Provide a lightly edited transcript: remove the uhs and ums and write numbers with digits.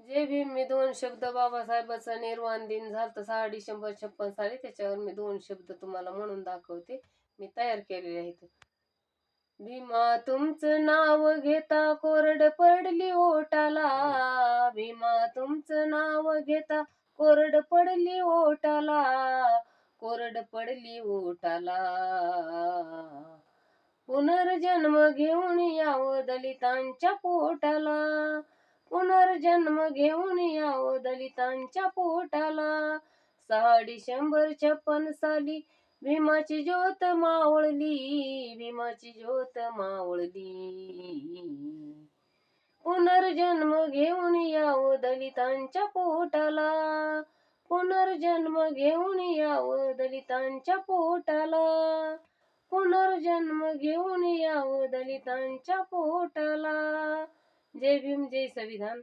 जय भीम. मी दोन शब्द बाबासाहेबांचा निर्वाण दिन झालं 6 डिसेंबर 56 साली, त्याच्यावर मी दोन शब्द तुम्हाला म्हणून दाखवते. मी तयार केलेले आहेत. भीमा तुमचं नाव घेता कोरड पडली ओटाला, भीमा तुमचं नाव घेता कोरड पडली ओटाला, कोरड पडली ओटाला. पुनर्जन्म घेऊन यावं दलितांच्या पोटाला, पुनर्जन्म घेऊन यावं दलितांच्या पोटाला. 6 डिसेंबर 56 साली भीमाची ज्योत मावळली, भीमाची ज्योत मावळली. पुनर्जन्म घेऊन यावं दलितांच्या पोटाला, पुनर्जन्म घेऊन यावं दलितांच्या पोटाला, पुनर्जन्म घेऊन यावं दलितांच्या पोटाला. जय भीम, जय संविधान.